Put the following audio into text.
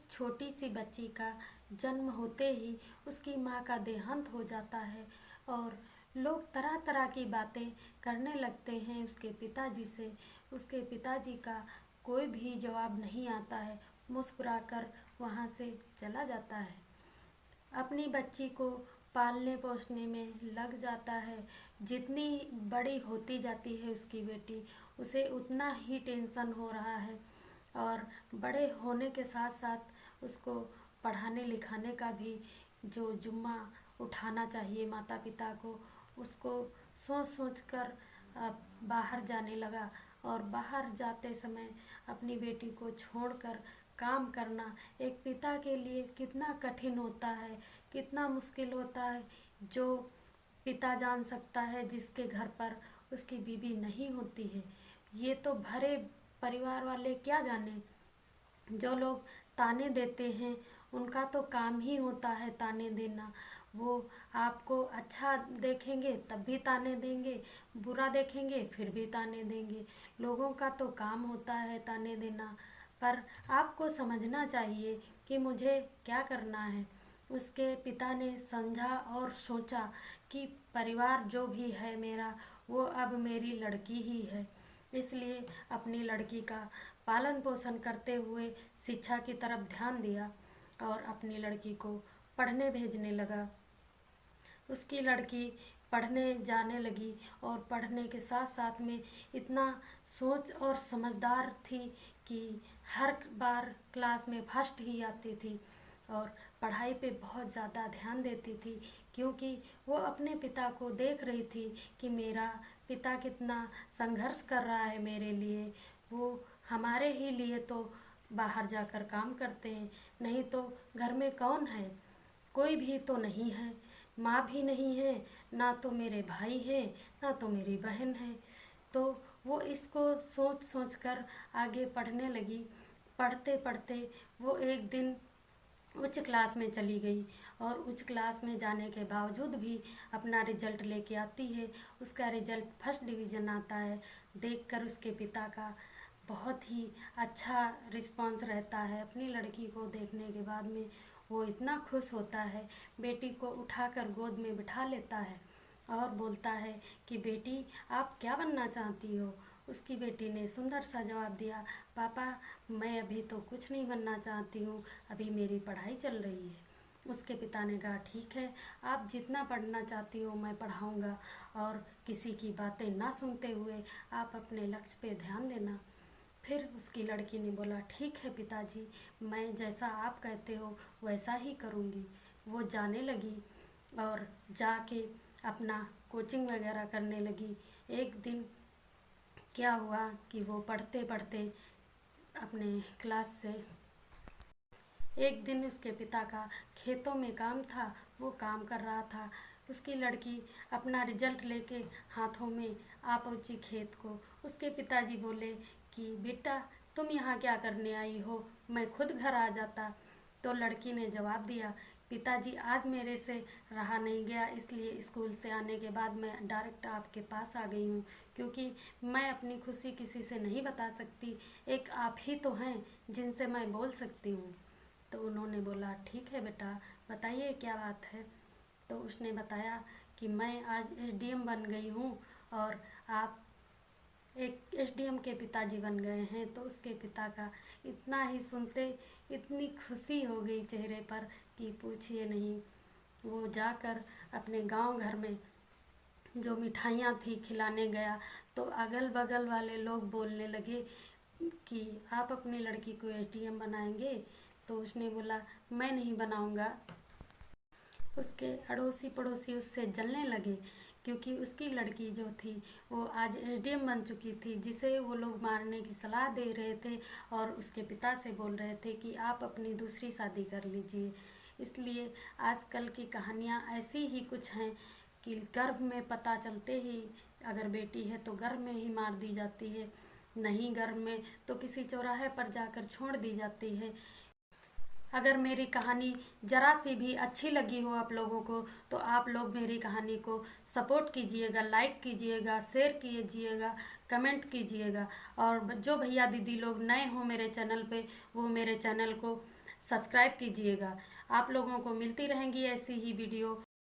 छोटी सी बच्ची का जन्म होते ही उसकी माँ का देहांत हो जाता है और लोग तरह तरह की बातें करने लगते हैं उसके पिताजी से। उसके पिताजी का कोई भी जवाब नहीं आता है, मुस्कुराकर वहाँ से चला जाता है। अपनी बच्ची को पालने पोसने में लग जाता है। जितनी बड़ी होती जाती है उसकी बेटी, उसे उतना ही टेंशन हो रहा है और बड़े होने के साथ साथ उसको पढ़ाने लिखाने का भी जो जुम्मा उठाना चाहिए माता पिता को, उसको सोच सोच कर अब बाहर जाने लगा। और बाहर जाते समय अपनी बेटी को छोड़कर काम करना एक पिता के लिए कितना कठिन होता है, कितना मुश्किल होता है, जो पिता जान सकता है जिसके घर पर उसकी बीवी नहीं होती है। ये तो भरे परिवार वाले क्या जाने। जो लोग ताने देते हैं उनका तो काम ही होता है ताने देना। वो आपको अच्छा देखेंगे तब भी ताने देंगे, बुरा देखेंगे फिर भी ताने देंगे। लोगों का तो काम होता है ताने देना। पर आपको समझना चाहिए कि मुझे क्या करना है। उसके पिता ने समझा और सोचा कि परिवार जो भी है मेरा, वो अब मेरी लड़की ही है। इसलिए अपनी लड़की का पालन पोषण करते हुए शिक्षा की तरफ ध्यान दिया और अपनी लड़की को पढ़ने भेजने लगा। उसकी लड़की पढ़ने जाने लगी और पढ़ने के साथ साथ में इतना सोच और समझदार थी कि हर बार क्लास में फर्स्ट ही आती थी और पढ़ाई पे बहुत ज़्यादा ध्यान देती थी, क्योंकि वो अपने पिता को देख रही थी कि मेरा पिता कितना संघर्ष कर रहा है मेरे लिए। वो हमारे ही लिए तो बाहर जाकर काम करते हैं, नहीं तो घर में कौन है, कोई भी तो नहीं है। माँ भी नहीं है, ना तो मेरे भाई हैं, ना तो मेरी बहन है। तो वो इसको सोच सोच कर आगे पढ़ने लगी। पढ़ते पढ़ते वो एक दिन उच्च क्लास में चली गई और उच्च क्लास में जाने के बावजूद भी अपना रिजल्ट लेके आती है। उसका रिजल्ट फर्स्ट डिवीज़न आता है। देखकर उसके पिता का बहुत ही अच्छा रिस्पांस रहता है। अपनी लड़की को देखने के बाद में वो इतना खुश होता है, बेटी को उठाकर गोद में बिठा लेता है और बोलता है कि बेटी आप क्या बनना चाहती हो। उसकी बेटी ने सुंदर सा जवाब दिया, पापा मैं अभी तो कुछ नहीं बनना चाहती हूँ, अभी मेरी पढ़ाई चल रही है। उसके पिता ने कहा ठीक है, आप जितना पढ़ना चाहती हो मैं पढ़ाऊँगा और किसी की बातें ना सुनते हुए आप अपने लक्ष्य पे ध्यान देना। फिर उसकी लड़की ने बोला ठीक है पिताजी, मैं जैसा आप कहते हो वैसा ही करूँगी। वो जाने लगी और जाके अपना कोचिंग वगैरह करने लगी। एक दिन क्या हुआ कि वो पढ़ते पढ़ते अपने क्लास से एक दिन उसके पिता का खेतों में काम था, वो काम कर रहा था। उसकी लड़की अपना रिजल्ट लेके हाथों में आ पहुंची खेत को। उसके पिताजी बोले कि बेटा तुम यहाँ क्या करने आई हो, मैं खुद घर आ जाता। तो लड़की ने जवाब दिया, पिताजी आज मेरे से रहा नहीं गया, इसलिए स्कूल से आने के बाद मैं डायरेक्ट आपके पास आ गई हूँ, क्योंकि मैं अपनी खुशी किसी से नहीं बता सकती, एक आप ही तो हैं जिनसे मैं बोल सकती हूँ। तो उन्होंने बोला ठीक है बेटा, बताइए क्या बात है। तो उसने बताया कि मैं आज एसडीएम बन गई हूँ और आप एक एसडीएम के पिताजी बन गए हैं। तो उसके पिता का इतना ही सुनते इतनी खुशी हो गई चेहरे पर कि पूछिए नहीं। वो जाकर अपने गांव घर में जो मिठाइयाँ थी खिलाने गया, तो अगल बगल वाले लोग बोलने लगे कि आप अपनी लड़की को एसडीएम बनाएंगे। तो उसने बोला मैं नहीं बनाऊंगा। उसके अड़ोसी पड़ोसी उससे जलने लगे, क्योंकि उसकी लड़की जो थी वो आज एसडीएम बन चुकी थी, जिसे वो लोग मारने की सलाह दे रहे थे और उसके पिता से बोल रहे थे कि आप अपनी दूसरी शादी कर लीजिए। इसलिए आजकल की कहानियाँ ऐसी ही कुछ हैं कि गर्भ में पता चलते ही अगर बेटी है तो गर्भ में ही मार दी जाती है, नहीं गर्भ में तो किसी चौराहे पर जाकर छोड़ दी जाती है। अगर मेरी कहानी ज़रा सी भी अच्छी लगी हो आप लोगों को, तो आप लोग मेरी कहानी को सपोर्ट कीजिएगा, लाइक कीजिएगा, शेयर कीजिएगा, कमेंट कीजिएगा। और जो भैया दीदी लोग नए हो मेरे चैनल पे, वो मेरे चैनल को सब्सक्राइब कीजिएगा। आप लोगों को मिलती रहेंगी ऐसी ही वीडियो।